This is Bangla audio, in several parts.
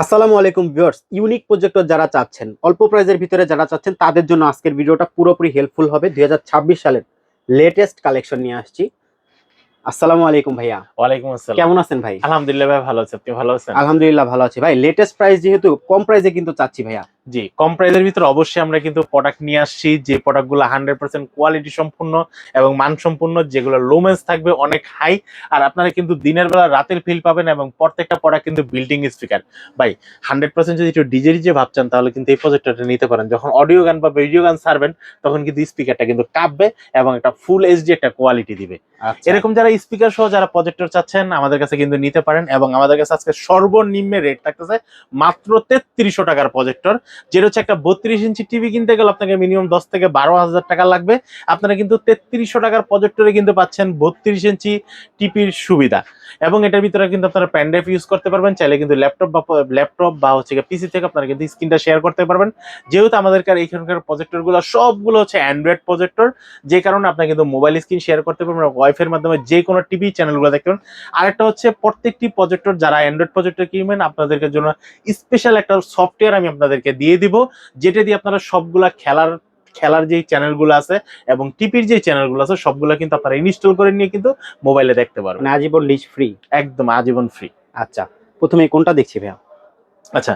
আসসালামু আলাইকুম ভিউয়ার্স, ইউনিক প্রজেক্টর যারা চাচ্ছেন, অল্প প্রাইজের ভিতরে যারা চাচ্ছেন তাদের জন্য আজকের ভিডিওটা পুরোপুরি হেল্পফুল হবে। 2026 সালের লেটেস্ট কালেকশন নিয়ে আসছি। আসসালামু আলাইকুম ভাইয়া। ওয়ালাইকুম আসসালাম। কেমন আছেন ভাই? আলহামদুলিল্লাহ ভাই, ভালো আছি। আপনি ভালো আছেন? আলহামদুলিল্লাহ ভালো আছি ভাই। লেটেস্ট প্রাইস যেহেতু কম প্রাইসে কিন্তু চাচ্ছি ভাইয়া। জি, কম প্রাইসের ভিতরে অবশ্যই আমরা কিন্তু প্রোডাক্ট নিয়ে আসছি, যে প্রোডাক্টগুলো 100% কোয়ালিটি সম্পূর্ণ এবং মানসম্পন্ন, যেগুলো লোমেন্স থাকবে অনেক হাই। আর আপনারা কিন্তু দিনের বেলা রাতের ফিল পাবেন এবং প্রত্যেকটা প্রোডাক্ট কিন্তু বিল্ডিং স্পিকার। ভাই 100% যদি একটু ডিজে ডিজে ভাবছেন তাহলে কিন্তু এই প্রজেক্টরটা নিতে পারেন। যখন অডিও গান বা ভিডিও গান ছাড়বেন তখন কিন্তু স্পিকারটা কিন্তু কাঁপবে এবং একটা ফুল এইচডি একটা কোয়ালিটি দিবে। এরকম যারা স্পিকার সহ যারা প্রজেক্টর চাচ্ছেন আমাদের কাছে কিন্তু নিতে পারেন। এবং আমাদের কাছে আজকে সর্বনিম্ন রেট থাকতেছে মাত্র 3300 টাকার প্রজেক্টর, যেটা হচ্ছে একটা 32 ইঞ্চি টিভি কিনতে গেলে আপনাকে মিনিমাম 10 থেকে 12,000 টাকা লাগবে। আপনারা কিন্তু 3300 টাকার প্রজেক্টরে কিন্তু পাচ্ছেন 32 ইঞ্চি টিভির সুবিধা। এবং এটার ভিতরে কিন্তু আপনারা পেন ড্রাইভ ইউজ করতে পারবেন, চাইলে কিন্তু ল্যাপটপ বা হচ্ছে পিসি থেকে আপনারা কিন্তু স্ক্রিনটা শেয়ার করতে পারবেন। যেহেতু আমাদের এইখানকার প্রজেক্টরগুলো সবগুলো হচ্ছে অ্যান্ড্রয়েড প্রজেক্টর, যে কারণে আপনারা কিন্তু মোবাইল স্ক্রিন শেয়ার করতে পারবেন, ওয়াইফাইয়ের মাধ্যমে যে কোনো টিভি চ্যানেলগুলো দেখতে পারেন। আরেকটা হচ্ছে প্রত্যেকটি প্রজেক্টর যারা অ্যান্ড্রয়েড প্রজেক্টর কিনবেন আপনাদেরকে জন্য স্পেশাল একটা সফটওয়্যার আমি আপনাদেরকে দিয়ে দিব, যেটা দিয়ে আপনারা সবগুলা খেলার যে চ্যানেলগুলো আছে এবং টিভির যে চ্যানেলগুলো আছে সবগুলো কিন্তু আপনারা ইনস্টল করে নিয়ে কিন্তু মোবাইলে দেখতে পারবেন। মানে আজীবন লিজ ফ্রি? একদম আজীবন ফ্রি। আচ্ছা, প্রথমে কোনটা দেখছি ভাইয়া? আচ্ছা,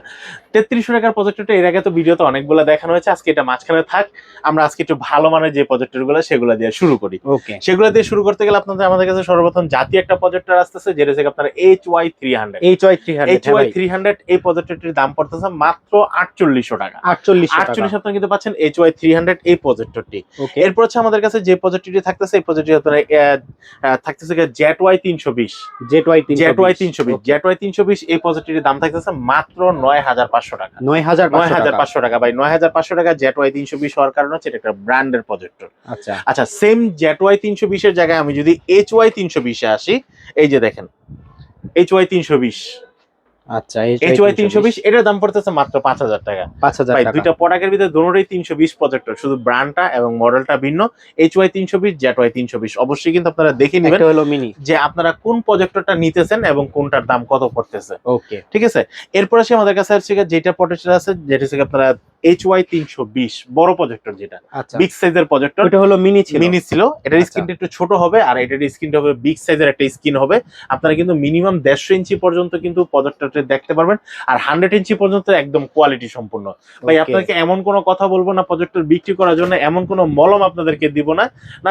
3300 টাকার প্রজেক্টরটা এর আগে তো ভিডিওতে অনেকগুলো দেখানো হয়েছে, আজকে এটা মাঝখানে থাক। আমরা আজকে একটু ভালো মানের যে প্রজেক্টরগুলো সেগুলো দিয়ে শুরু করি। ওকে, সেগুলো দিয়ে শুরু করতে গেলে আপনাদের আমাদের কাছে সর্বপ্রথম জাতীয় একটা প্রজেক্টর আসতেছে, যেটা হচ্ছে আপনার HY300। HY300 এই প্রজেক্টরটির দাম পড়তেছে মাত্র 4800 টাকা। 48 আপনারা কিন্তু পাচ্ছেন HY300 এই প্রজেক্টরটি। এরপর হচ্ছে আমাদের কাছে যে প্রজেক্টরটি থাকতেছে, এই প্রজেক্টরটি আপনারা থাকতেছে ZY320। ZY320 এই প্রজেক্টরটির দাম থাকতেছে মাত্র 9500 টাকা। 9500 টাকা ভাই, 9500 টাকা ZY320 হওয়ার কারণ হচ্ছে এটা একটা ব্র্যান্ডের প্রজেক্টর। আচ্ছা, সেম ZY320 এর জায়গায় আমি যদি HY320 এ আসি, এই যে দেখেন HY320। আচ্ছা, HY320 এটার দাম পড়তেছে মাত্র 5000 টাকা। 5000 ভাই টাকা। দুইটা প্রোডাক্টের ভিতরে দুটোই 320 প্রজেক্টর, শুধু ব্র্যান্ডটা এবং মডেলটা ভিন্ন। HY320 ZY320 অবশ্যই কিন্তু আপনারা দেখে নেবেন একটা হলো মিনি, যে আপনারা কোন প্রজেক্টরটা নিতেছেন এবং কোনটার দাম কত পড়তেছে। ওকে, ঠিক আছে। এরপর আসি আমাদের কাছে হচ্ছে যেটা প্রজেক্টর আছে, যেটা হচ্ছে আপনারা HY320 বড় প্রজেক্টর, যেটা বিগ সাইজের প্রজেক্টর। এটা হলো মিনি ছিল, এটার স্ক্রিনটা একটু ছোট হবে আর এটার স্ক্রিনটা হবে বিগ সাইজের একটা স্ক্রিন হবে। আপনারা কিন্তু মিনিমাম 150 ইঞ্চি পর্যন্ত কিন্তু প্রজেক্টরটা দেখতে পারবেন, আর 100 ইঞ্চি পর্যন্ত একদম কোয়ালিটি সম্পূর্ণ। ভাই আপনাদেরকে এমন কোনো কথা বলবো না প্রজেক্টর বিক্রি করার জন্য, এমন কোনো মলম আপনাদেরকে দিব না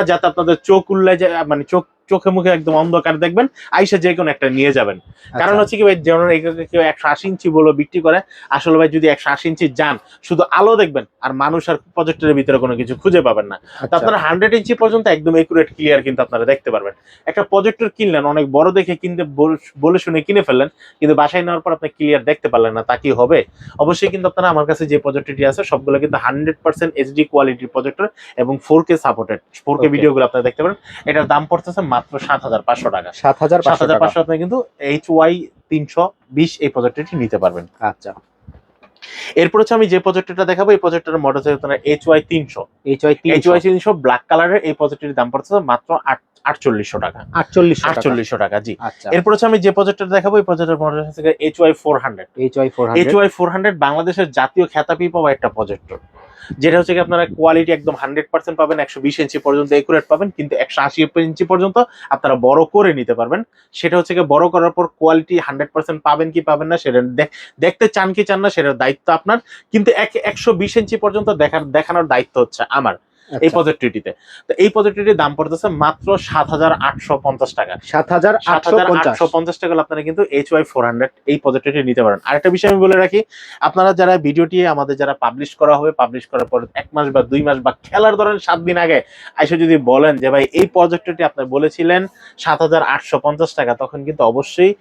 যাতে আপনাদের চোখ উল্লে যায়, মানে চোখে মুখে একদম অন্ধকার দেখবেন, আইসা যে কোনো একটা নিয়ে যাবেন। কারণ হচ্ছে কি ভাই, যেমন কেউ 180 ইঞ্চি বলে বিক্রি করে, আসলে ভাই যদি 180 ইঞ্চি যান শুধু আলো দেখবেন আর মানুষ আর প্রজেক্টরের ভিতরে কোনো কিছু খুঁজে পাবেন না। তো আপনারা 100 ইঞ্চি পর্যন্ত একদম একুরেট ক্লিয়ার কিন্তু আপনারা দেখতে পারবেন। একটা প্রজেক্টর কিনলেন অনেক বড় দেখে কিনতে বলে শুনে কিনে ফেললেন, কিন্তু বাসায় নেওয়ার পর আপনি ক্লিয়ার দেখতে পারলেন না, তা কি হবে? অবশ্যই কিন্তু আপনারা আমার কাছে যে প্রজেক্টরটি আছে সবগুলো কিন্তু 100% এইচডি কোয়ালিটির প্রজেক্টর এবং 4K সাপোর্টেড 4K ভিডিওগুলো আপনারা দেখতে পারেন। এটার দাম পড়তেছে মাত্র 7500 টাকা। 7500 আপনি কিন্তু HY320 এই প্রজেক্টরটি নিতে পারবেন। আচ্ছা, এরপর হচ্ছে আমি যে প্রজেক্টরটা দেখাবো, এই প্রজেক্টরের মডেল হচ্ছে আপনার HY300 ব্ল্যাক কালারের। এই প্রজেক্টরের দাম পড়ছে মাত্র 4800 টাকা। 4800 টাকা, জি। এরপর হচ্ছে আমি যে প্রজেক্টর দেখাবো, এই প্রজেক্টরের মডেল হচ্ছে HY400 বাংলাদেশের জাতীয় খ্যাতাপি পাওয়া একটা প্রজেক্টর, যেটা হচ্ছে কি আপনারা কোয়ালিটি একদম 100% পাবেন, 120 ইঞ্চি পর্যন্ত একুরেট পাবেন, কিন্তু 180 ইঞ্চি পর্যন্ত আপনারা বড় করে নিতে পারবেন। সেটা হচ্ছে কি বড় করার পর কোয়ালিটি 100% পাবেন কি পাবেন না সেটা দেখতে চান কি চান না সেটার দায়িত্ব আপনার, কিন্তু 120 ইঞ্চি পর্যন্ত দেখানোর দায়িত্ব হচ্ছে আমার এই প্রজেক্টরটিতে। তো এই প্রজেক্টরটির দাম পড়তেছে মাত্র 7850 টাকা। 7850 টাকা আপনারা কিন্তু HY400 এই প্রজেক্টরটি নিতে পারেন। আরেকটা বিষয় আমি বলে রাখি, আপনারা যারা ভিডিওটি আমাদের যারা পাবলিশ করার পর 1 মাস বা 2 মাস বা খেলার ধরেন 7 দিন আগে আইসা যদি বলেন যে ভাই এই প্রজেক্টরটি আপনি বলেছিলেন 7850 টাকা, তখন কিন্তু অবশ্যই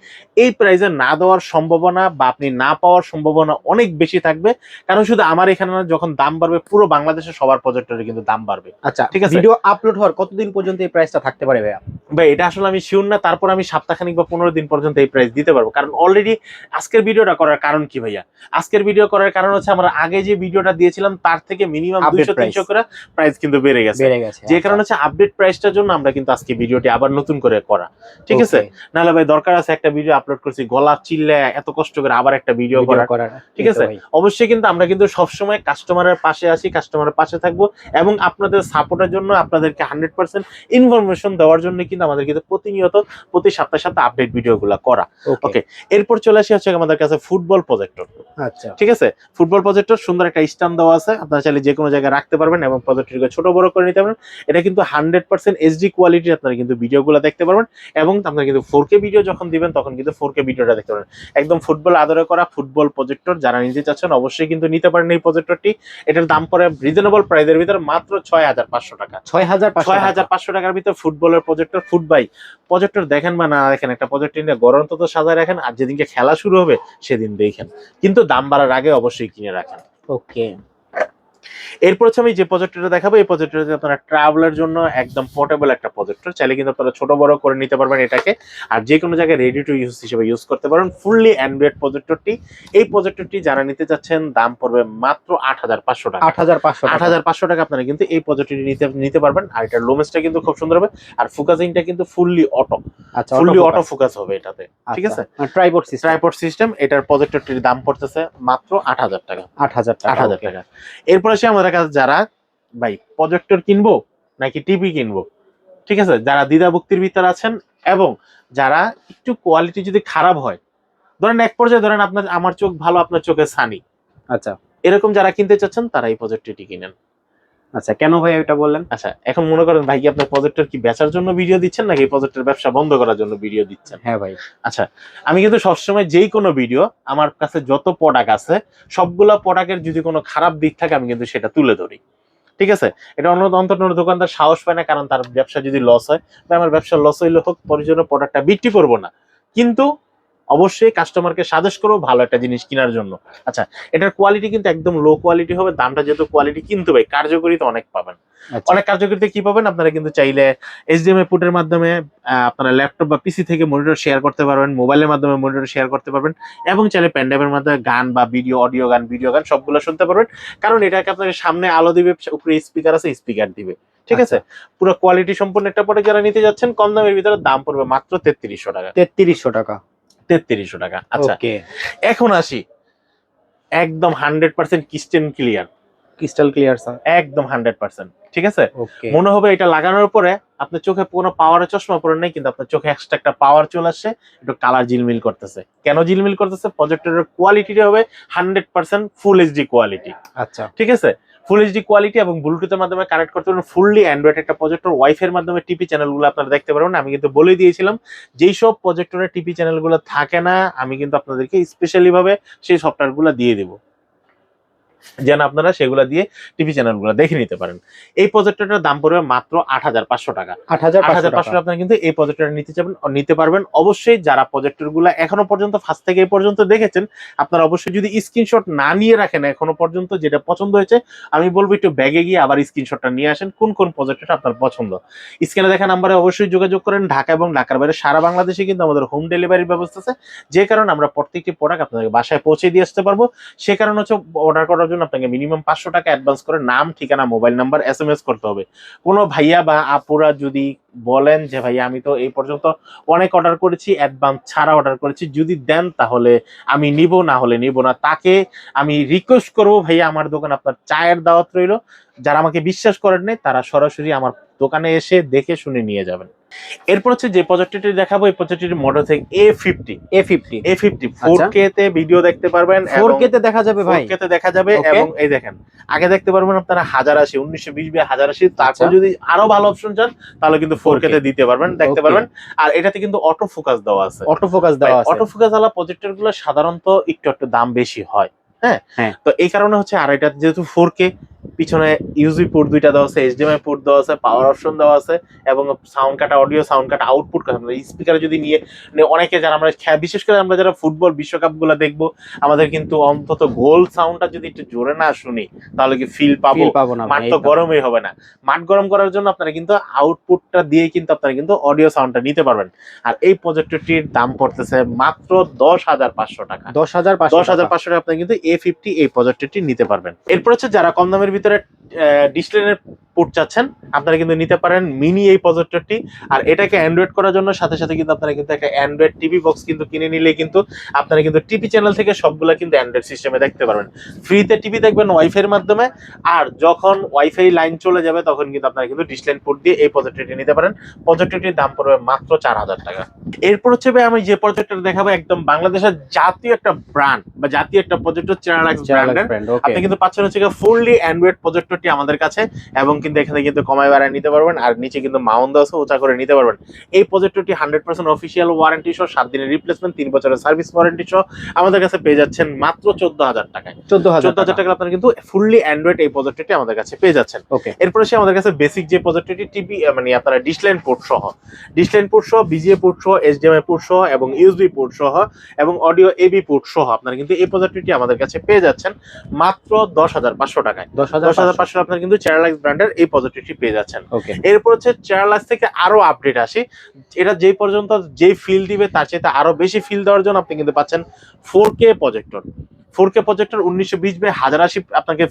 এই প্রাইসে না দেওয়ার সম্ভাবনা বা আপনি না পাওয়ার সম্ভাবনা অনেক বেশি থাকবে। কারণ শুধু আমার এখানে যখন দাম বাড়বে পুরো বাংলাদেশের সবার প্রজেক্টরে কিন্তু দাম দাম বাড়বে। আচ্ছা ঠিক আছে, ভিডিও আপলোড হওয়ার কতদিন পর্যন্ত এই প্রাইসটা থাকতে পারে ভাইয়া? ভাই এটা আসলে আমি শিওর না, তারপর আমি সপ্তাহখানিক বা 15 দিন পর্যন্ত এই প্রাইস দিতে পারবো। কারণ অলরেডি আজকের ভিডিওটা করার কারণ কি ভাইয়া, আজকের ভিডিও করার কারণ হচ্ছে আমরা আগে যে ভিডিওটা দিয়েছিলাম তার থেকে মিনিমাম Update 200-300 করে প্রাইস কিন্তু বেড়ে গেছে। যে কারণ হচ্ছে আপডেট প্রাইসটার জন্য আমরা কিন্তু আজকে ভিডিওটি আবার নতুন করে করা, ঠিক আছে। নাহলে ভাই দরকার আছে একটা ভিডিও আপলোড করছি গলা চিল্লে এত কষ্ট করে আবার একটা ভিডিও করা, ঠিক আছে। অবশ্যই কিন্তু আমরা কিন্তু সবসময় কাস্টমারের পাশে আসি, কাস্টমারের পাশে থাকবো এবং আপনাদের সাপোর্টের জন্য, আপনাদেরকে 100% ইনফরমেশন দেওয়ার জন্য কিন্তু আমাদের কিন্তু প্রতিনিয়ত প্রতি সপ্তাহে সপ্তাহে আপডেট ভিডিওগুলো করা। ওকে, এরপর চলে আসি হচ্ছে আমাদের কাছে ফুটবল প্রজেক্টর। আচ্ছা, ঠিক আছে, ফুটবল প্রজেক্টর সুন্দর একটা স্ট্যান্ড দেওয়া আছে, আপনারা চাইলে যে কোনো জায়গায় রাখতে পারবেন এবং প্রজেক্টরকে ছোট বড় করে নিতে পারবেন। এটা কিন্তু 100% এইচডি কোয়ালিটির আপনারা কিন্তু ভিডিওগুলো দেখতে পারবেন এবং আপনারা কিন্তু 4K ভিডিও যখন দিবেন তখন কিন্তু 4K ভিডিওটা দেখতে পারবেন। একদম ফুটবল আদরে করা ফুটবল প্রজেক্টর যারা নিতে চাচ্ছেন অবশ্যই কিন্তু নিতে পারেন এই প্রজেক্টরটি। এটার দাম পড়ে রিজনেবল প্রাইসের ভিতরে মাত্র 6500 টাকা। 6500 টাকার ভিতরে ফুটবলের প্রজেক্টর। ফুট ভাই প্রজেক্টর দেখেন বা না দেখেন, একটা প্রজেক্টর নিয়ে গড় অন্তত সাজায় রাখেন, আর যেদিনকে খেলা শুরু হবে সেদিন দেখেন, কিন্তু দাম বাড়ার আগে অবশ্যই কিনে রাখেন। ওকে, এরপর হচ্ছে আমি যে প্রজেক্টরটা দেখাবো, এই প্রজেক্টরটা আপনারা ট্রাভেলের জন্য একদম পোর্টেবল একটা প্রজেক্টর, চাইলে কিন্তু আপনারা ছোট বড় করে নিতে পারবেন এটাকে, আর যে কোনো জায়গায় রেডি টু ইউজ হিসেবে ইউজ করতে পারেন। ফুললি অ্যান্ড্রয়েড প্রজেক্টরটি, এই প্রজেক্টরটি যারা নিতে চাচ্ছেন দাম পড়বে মাত্র 8500 টাকা। 8500 টাকা আপনারা কিন্তু এই প্রজেক্টরটি নিতে পারবেন। আর এটার লুমেন্সটা কিন্তু খুব সুন্দর হবে, আর ফোকাসিংটা কিন্তু fully auto, fully auto focus হবে এটাতে, ঠিক আছে। ট্রাইপড সিস্টেম, এটার প্রজেক্টরটির দাম পড়তেছে মাত্র 8000 টাকা। 8000 টাকা। এরপর আসে আমাদের কাছে যারা ভাই প্রজেক্টর কিনবো নাকি টিভি কিনবো, ঠিক আছে, যারা দ্বিধাভক্তির ভিতর আছেন এবং যারা একটু কোয়ালিটি যদি খারাপ হয়, ধরেন এক পর্যায়ে ধরেন আপনার আমার চোখ ভালো, আপনার চোখে সানি, আচ্ছা, এরকম যারা কিনতে চাচ্ছেন তারা এই প্রজেক্টরটি কিনেন। আচ্ছা, কেন ভাই এটা বললেন? আচ্ছা, এখন মনে করেন ভাই কি আপনার প্রজেক্টর কি বেচার জন্য ভিডিও দিচ্ছেন নাকি প্রজেক্টর ব্যবসা বন্ধ করার জন্য ভিডিও দিচ্ছেন? হ্যাঁ ভাই। আচ্ছা, আমি কিন্তু সবসময় যেই কোনো ভিডিও, আমার কাছে যত প্রোডাক্ট আছে সবগুলা প্রোডাক্টের যদি কোনো খারাপ দিক থাকে আমি কিন্তু সেটা তুলে ধরি, ঠিক আছে। এটা অন্তত দোকানদার সাহস পায় না, কারণ তার ব্যবসা যদি লস হয় বা আমার ব্যবসা লস হইলে হোক, পরিজন্য প্রোডাক্টটা বিক্রি করবো না, কিন্তু অবশ্যই কাস্টমারকে সাজেস্ট করবো ভালো একটা জিনিস কেনার জন্য। আচ্ছা, এটার কোয়ালিটি কিন্তু একদম লো কোয়ালিটি হবে, দামটা যেহেতু কোয়ালিটি, কিন্তু ভাই কার্যকরিতা অনেক পাবেন। অনেক কার্যকরিতা কি পাবেন, আপনারা কিন্তু চাইলে HDMI পোর্টের মাধ্যমে আপনারা ল্যাপটপ বা পিসি থেকে মনিটর শেয়ার করতে পারবেন, মোবাইলের মাধ্যমে মনিটর শেয়ার করতে পারবেন এবং চাইলে পেনড্রাইভের মাধ্যমে গান বা ভিডিও, অডিও গান, ভিডিও গান সবগুলো শুনতে পারবেন। কারণ এটাকে আপনাকে সামনে আলো দিবে, উপরে স্পিকার আছে, স্পিকার দিবে, ঠিক আছে। পুরো কোয়ালিটি সম্পূর্ণ একটা প্রোডাক্ট যারা নিতে যাচ্ছেন কম দামের ভিতরে, দাম পড়বে মাত্র 3300 টাকা। 3300 টাকা। আচ্ছা, এখন আসি একদম 100% ক্রিস্টাল ক্লিয়ার স্যার, একদম 100%, ঠিক আছে। মনে হবে এটা লাগানোর পরে আপনার চোখে কোনো পাওয়ারের চশমা পরে নাই, কিন্তু আপনার চোখে এক্সট্রা একটা পাওয়ার চলে আসছে, একটু কালার ঝিলমিল করতেছে। কেন ঝিলমিল করতেছে? প্রজেক্টরের কোয়ালিটিটা হবে 100% ফুল এইচডি কোয়ালিটি। আচ্ছা, ঠিক আছে, ফুল এইচডি কোয়ালিটি এবং ব্লুটুথের মাধ্যমে কানেক্ট করতে পারবেন। ফুললি অ্যান্ড্রয়েড একটা প্রজেক্টর, ওয়াইফাই এর মাধ্যমে টিভি চ্যানেলগুলো আপনারা দেখতে পারবেন। আমি কিন্তু বলে দিয়েছিলাম যেই সব প্রজেক্টরের টিভি চ্যানেলগুলো থাকে না, আমি কিন্তু আপনাদেরকে স্পেশালি ভাবে সেই সফটওয়্যারগুলো দিয়ে দেবো, যেন আপনারা সেগুলো দিয়ে টিভি চ্যানেলগুলো দেখে নিতে পারেন। এই প্রজেক্টরটার দাম পড়বে মাত্র 8500 টাকা। 8500 আপনারা কিন্তু এই প্রজেক্টরটা নিতে পারবেন। অবশ্যই যারা প্রজেক্টরগুলো এখনো পর্যন্ত ফার্স্ট থেকে এই পর্যন্ত দেখেছেন, আপনারা অবশ্যই যদি স্ক্রিনশট না নিয়ে রাখেন এখনো পর্যন্ত, যেটা পছন্দ হয়েছে আমি বলবো একটু ব্যাগে গিয়ে আবার স্ক্রিনশটটা নিয়ে আসেন, কোন কোন প্রজেক্টরটা আপনার পছন্দ। স্ক্রিনে দেখা নাম্বারে অবশ্যই যোগাযোগ করেন। ঢাকা এবং ঢাকার বাইরে সারা বাংলাদেশে কিন্তু আমাদের হোম ডেলিভারির ব্যবস্থা আছে, যে কারণে আমরা প্রত্যেকটি প্রোডাক্ট আপনাদের বাসায় পৌঁছে দিয়ে আসতে পারবো। সে কারণে হচ্ছে অর্ডার করার জন্য আপনাকে মিনিমাম 500 টাকা অ্যাডভান্স করে নাম, ঠিকানা, মোবাইল নাম্বার SMS করতে হবে। কোনো ভাইয়া বা আপুরা যদি বলেন যে ভাইয়া আমি তো এই পর্যন্ত অনেক অর্ডার করেছি, অ্যাডভান্স ছাড়া অর্ডার করেছি, যদি দেন তাহলে আমি নিব, না হলে নিব না, তাকে আমি রিকোয়েস্ট করবো ভাইয়া আমার দোকান আপনার চায়ের দাওয়াত রইল। যারা আমাকে বিশ্বাস করেন নাই তারা সরাসরি আমার দোকানে এসে দেখে শুনে নিয়ে যাবেন। এরপর হচ্ছে যে প্রজেক্টরটি দেখাবো, এই প্রজেক্টরটির মডেল থেকে A50 4K তে ভিডিও দেখতে পারবেন। 4K তে দেখা যাবে ভাই, 4K তে দেখা যাবে। এবং এই দেখেন আগে দেখতে পারবেন আপনারা 1080 1920 বাই 1080, তারপর যদি আরো ভালো অপশন চান তাহলে কিন্তু 4K তে দিতে পারবেন, দেখতে পারবেন। আর এটাতে কিন্তু অটো ফোকাস দেওয়া আছে। অটো ফোকাস वाला প্রজেক্টরগুলো সাধারণত একটু দাম বেশি হয়, হ্যাঁ। তো এই কারণে হচ্ছে, আর এটা যেহেতু 4K পিছনে ইউএসবি পোর্ট দুইটা দেওয়া আছে, এইচডিএমআই পোর্ট দেওয়া আছে, পাওয়ার অপশন দেওয়া আছে এবং সাউন্ড কাটা অডিও, সাউন্ড কাটা আউটপুট, স্পিকারে যদি নিয়ে অনেকে যারা আমরা বিশেষ করে আমরা যারা ফুটবল বিশ্বকাপ গুলো দেখবো, আমাদের কিন্তু অন্তত গোল সাউন্ডটা যদি একটু জোরে না শুনি তাহলে কি ফিল পাবো না, মাঠ তো গরমই হবে না। মাঠ গরম করার জন্য আপনারা কিন্তু আউটপুটটা দিয়ে কিন্তু আপনারা কিন্তু অডিও সাউন্ডটা নিতে পারবেন। আর এই প্রজেক্টরটির দাম পড়তেছে মাত্র 10,500 টাকা। 10,500 টাকা আপনি কিন্তু A50 এই প্রজেক্টরটি নিতে পারবেন। এরপর হচ্ছে যারা কম দামের ভিতরে ডিসপ্লের পোর্ট চাচ্ছেন আপনারা কিন্তু নিতে পারেন মিনি এই প্রজেক্টরটি। আর এটাকে অ্যান্ড্রয়েড করার জন্য সাথে সাথে কিন্তু আপনারা কিন্তু একটা অ্যান্ড্রয়েড টিভি বক্স কিন্তু কিনে নিলে কিন্তু আপনারা কিন্তু টিভি চ্যানেল থেকে সবগুলা কিন্তু অ্যান্ড্রয়েড সিস্টেমে দেখতে পারবেন। ফ্রিতে টিভি দেখবেন ওয়াইফাই এর মাধ্যমে। আর যখন ওয়াইফাই লাইন চলে যাবে তখন কিন্তু আপনারা কিন্তু ডিসপ্লে পোর্ট দিয়ে এই প্রজেক্টরটি নিতে পারেন। প্রজেক্টরটির দাম পড়বে মাত্র 4,000 টাকা। এরপর হচ্ছে ভাই আমি যে প্রজেক্টর দেখাবো একদম বাংলাদেশের জাতীয় একটা ব্র্যান্ড বা জাতীয় একটা প্রজেক্টর চেরালাক্স ব্র্যান্ডের। আপনি কিন্তু পাচ্ছেন হচ্ছে ফুললি অ্যান্ড্রয়েড প্রজেক্টরটি আমাদের কাছে এবং কিন্তু এখানে কিন্তু কমায় বাড়ায় নিতে পারবেন। আর নিচে কিন্তু মাউন্ট আছে, উঁচা করে নিতে পারবেন। এই প্রজেক্টরটি 100% অফিসিয়াল ওয়ারেন্টি সহ 7 দিনের রিপ্লেসমেন্ট, 3 বছরের সার্ভিস ওয়ারেন্টি সহ আমাদের কাছে পেয়ে যাচ্ছেন মাত্র 14,000 টাকায়। 14,000 টাকা আপনারা কিন্তু ফুললি অ্যান্ড্রয়েড এই প্রজেক্টরটি আমাদের কাছে পেয়ে যাচ্ছেন। এরপর সে আমাদের কাছে বেসিক যে প্রজেক্টরটি টিভি মানে আপনারা ডিসলাইন পোর্ট সহ বিজিএ পোর্ট সহ এইচডিএমআই পোর্ট সহ এবং ইউএসবি পোর্ট সহ এবং অডিও এবি পোর্ট সহ আপনারা কিন্তু এই প্রজেক্টরটি আমাদের কাছে পেয়ে যাচ্ছেন মাত্র 10,500 টাকায়। 10,500 আপনারা কিন্তু চেরালাক্স ব্র্যান্ডের এই প্রজেক্টরটি পেয়ে যাচ্ছেন। এরপর হচ্ছে চেরালাক্স থেকে আরো আপডেট আসি, এটা যেই পর্যন্ত যে ফিল দিবে তার চাইতে আরো বেশি ফিল দেওয়ার জন্য আপনি কিন্তু পাচ্ছেন 4K projector. 4K projector 1920x1080 আপনাকে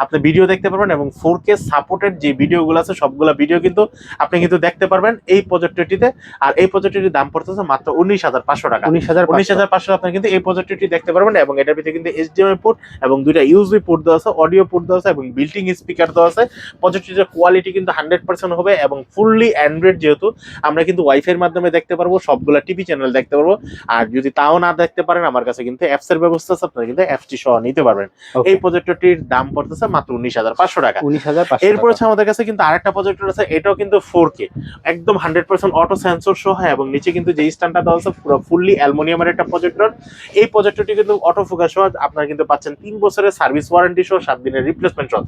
আপনি ভিডিও দেখতে পারবেন এবং 4K সাপোর্টেড যে ভিডিওগুলো আছে সবগুলো ভিডিও কিন্তু আপনি কিন্তু দেখতে পারবেন এই প্রজেক্টরটিতে। আর এই প্রজেক্টরটির দাম পড়তেছে মাত্র 19,500 টাকা। 19,500 আপনি কিন্তু এই প্রজেক্টরটি দেখতে পারবেন এবং এটার ভিতরে কিন্তু এইচডিএমআই পোর্ট এবং দুইটা ইউএসবি পোর্ট দেওয়া আছে, অডিও পোর্ট দেওয়া আছে এবং বিল্ট ইন স্পিকার দেওয়া আছে। প্রজেক্টরটির কোয়ালিটি কিন্তু 100% হবে এবং ফুললি অ্যান্ড্রয়েড, যেহেতু আমরা কিন্তু ওয়াইফাই এর মাধ্যমে দেখতে পারবো, সবগুলা টিভি চ্যানেল দেখতে পারবো। আর যদি তাও না দেখতে পারেন আমার কাছে কিন্তু অ্যাপস এর ব্যবস্থা আছে, আপনারা কিন্তু অ্যাপসটি সহ নিতে পারবেন। এই প্রজেক্টরটির দাম পড়তেছে মাত্র 19,500 টাকা। এরপর হচ্ছে আমাদের কাছে কিন্তু আরেকটা প্রজেক্টর আছে, এটাও কিন্তু 4K একদম 100% অটো সেন্সর সহ এবং নিচে কিন্তু যে স্ট্যান্ডটা দেওয়া আছে পুরো ফুললি অ্যালুমিনিয়ামের একটা প্রজেক্টর। এই প্রজেক্টরটি কিন্তু অটো ফোকাস সহ আপনারা কিন্তু পাচ্ছেন 3 বছরের সার্ভিস ওয়ারেন্টি সহ 7 দিনের রিপ্লেসমেন্ট সহ।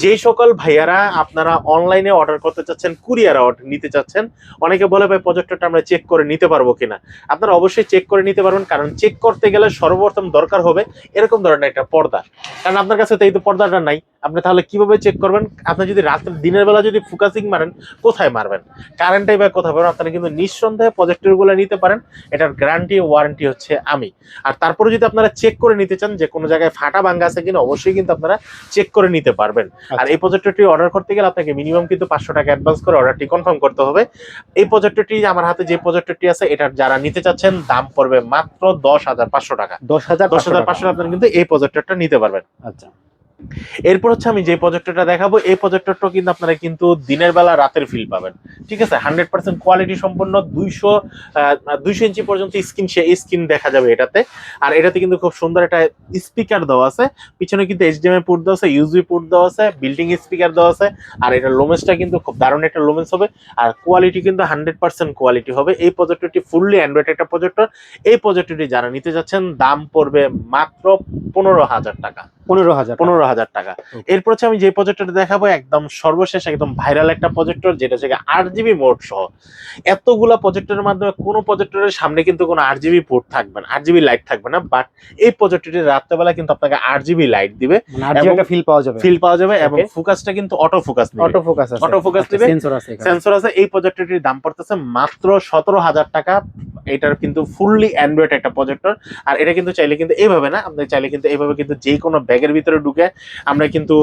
যে সকল ভাইয়ারা আপনারা অনলাইনে অর্ডার করতে চাচ্ছেন, কুরিয়ার অর্ডার নিতে চাচ্ছেন, অনেকে বলে ভাই প্রজেক্টরটা আমরা চেক করে নিতে পারবো কিনা, আপনারা অবশ্যই চেক করে নিতে পারবেন। কারণ চেক করতে গেলে সর্বপ্রথম দরকার হবে এরকম ধরনের একটা পর্দা, কারণ আপনার কাছে তো এই তো পর্দাটা নাই। আপনি তাহলে কিভাবে চেক করবেন? আপনি যদি রাতের দিনের বেলা যদি ফোকাসিং মারেন, কোথায় মারবেন? কারেন্টটাই বা কোথায় পাবেন? আপনারা কিন্তু নিঃসন্দেহে প্রজেক্টরগুলো নিতে পারেন, এটার গ্যারান্টি ওয়ারেন্টি হচ্ছে আমি। আর তারপরে যদি আপনারা চেক করে নিতে চান যে কোনো জায়গায় ফাটা ভাঙ্গা আছে কিনা, অবশ্যই কিন্তু আপনারা চেক করে নিতে পারবেন। আর এই প্রজেক্টরটি অর্ডার করতে গেলে আপনাকে মিনিমাম কিন্তু 500 টাকা অ্যাডভান্স করে অর্ডারটি কনফার্ম করতে হবে। এই প্রজেক্টরটি আমার হাতে যে প্রজেক্টরটি আছে, এটার যারা নিতে চাচ্ছেন দাম পড়বে মাত্র 10,500 টাকা। 10,500 আপনারা কিন্তু এই প্রজেক্টরটা নিতে পারবেন। আচ্ছা, এরপর হচ্ছে আমি যে প্রজেক্টরটা দেখাবো, এই প্রজেক্টরটা কিন্তু আপনারা কিন্তু দিনের বেলা রাতের ফিল পাবেন। ঠিক আছে, 100% কোয়ালিটি সম্পন্ন, 200 ইঞ্চি পর্যন্ত স্ক্রিন দেখা যাবে এটাতে। আর এটাতে কিন্তু খুব সুন্দর একটা স্পিকার দেওয়া আছে, পিছনে কিন্তু এইচডিএমআই পোর্ট দেওয়া আছে, ইউএসবি পোর্ট দেওয়া আছে, বিল্ডিং স্পিকার দেওয়া আছে। আর এটা লোমেন্সটা কিন্তু খুব দারুণ একটা লোমেন্স হবে আর কোয়ালিটি কিন্তু 100% কোয়ালিটি হবে। এই প্রজেক্টরটি ফুললি অ্যান্ড্রয়েড একটা প্রজেক্টর। এই প্রজেক্টরটি যারা নিতে যাচ্ছেন দাম পড়বে মাত্র 15,000 টাকা। 15,000 টাকা। এরপর হচ্ছে আমি যে প্রজেক্টরটা দেখাবো একদম সর্বশেষ, একদম ভাইরাল একটা প্রজেক্টর, যেটা হচ্ছে RGB মোড সহ। এতগুলা প্রজেক্টরের মাধ্যমে কোনো প্রজেক্টরের সামনে কিন্তু কোনো RGB পোর্ট থাকবে না, RGB লাইট থাকবে না, বাট এই প্রজেক্টরটি রাত্রেবেলা কিন্তু আপনাকে RGB লাইট দিবে, ফিল পাওয়া যাবে এবং ফোকাসটা কিন্তু অটো ফোকাস দিবে, সেন্সর আছে। এই প্রজেক্টরটির দাম পড়তেছে মাত্র 17,000 টাকা। এটার কিন্তু ফুললি অ্যান্ড্রয়েড একটা প্রজেক্টর। আর এটা কিন্তু চাইলে কিন্তু এইভাবে না, আপনি চাইলে কিন্তু এইভাবে কিন্তু যে কোনো ব্যাগের ভিতরে ঢুকে আমরা কিন্তু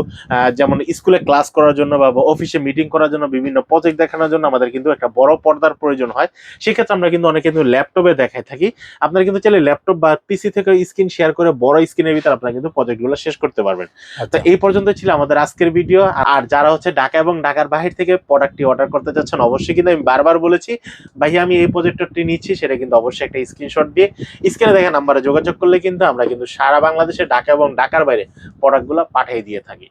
যেমন স্কুলে ক্লাস করার জন্য বা অফিসে মিটিং করার জন্য, বিভিন্ন প্রজেক্ট দেখানোর জন্য আমাদের কিন্তু একটা বড় পর্দার প্রয়োজন হয়। সেক্ষেত্রে আমরা কিন্তু অনেকে কিন্তু ল্যাপটপে দেখাই থাকি। আপনারা কিন্তু চাইলে ল্যাপটপ বা পিসি থেকে স্ক্রিন শেয়ার করে বড় স্ক্রিনের ভিতরে আপনারা কিন্তু প্রজেক্টগুলো শেষ করতে পারবেন। তো এই পর্যন্ত ছিল আমাদের আজকের ভিডিও। আর যারা হচ্ছে ঢাকা এবং ঢাকার বাহির থেকে প্রোডাক্টটি অর্ডার করতে যাচ্ছেন, অবশ্যই কিন্তু আমি বারবার বলেছি ভাইয়া আমি এই প্রজেক্টরটি নিচ্ছি, সেটা কিন্তু অবশ্যই একটা স্ক্রিনশট দিয়ে স্ক্রিনে দেখা নাম্বারে যোগাযোগ করলে কিন্তু আমরা কিন্তু সারা বাংলাদেশে ঢাকা এবং ঢাকার বাইরে প্রোডাক্টগুলো পাঠিয়ে দিয়ে থাকি।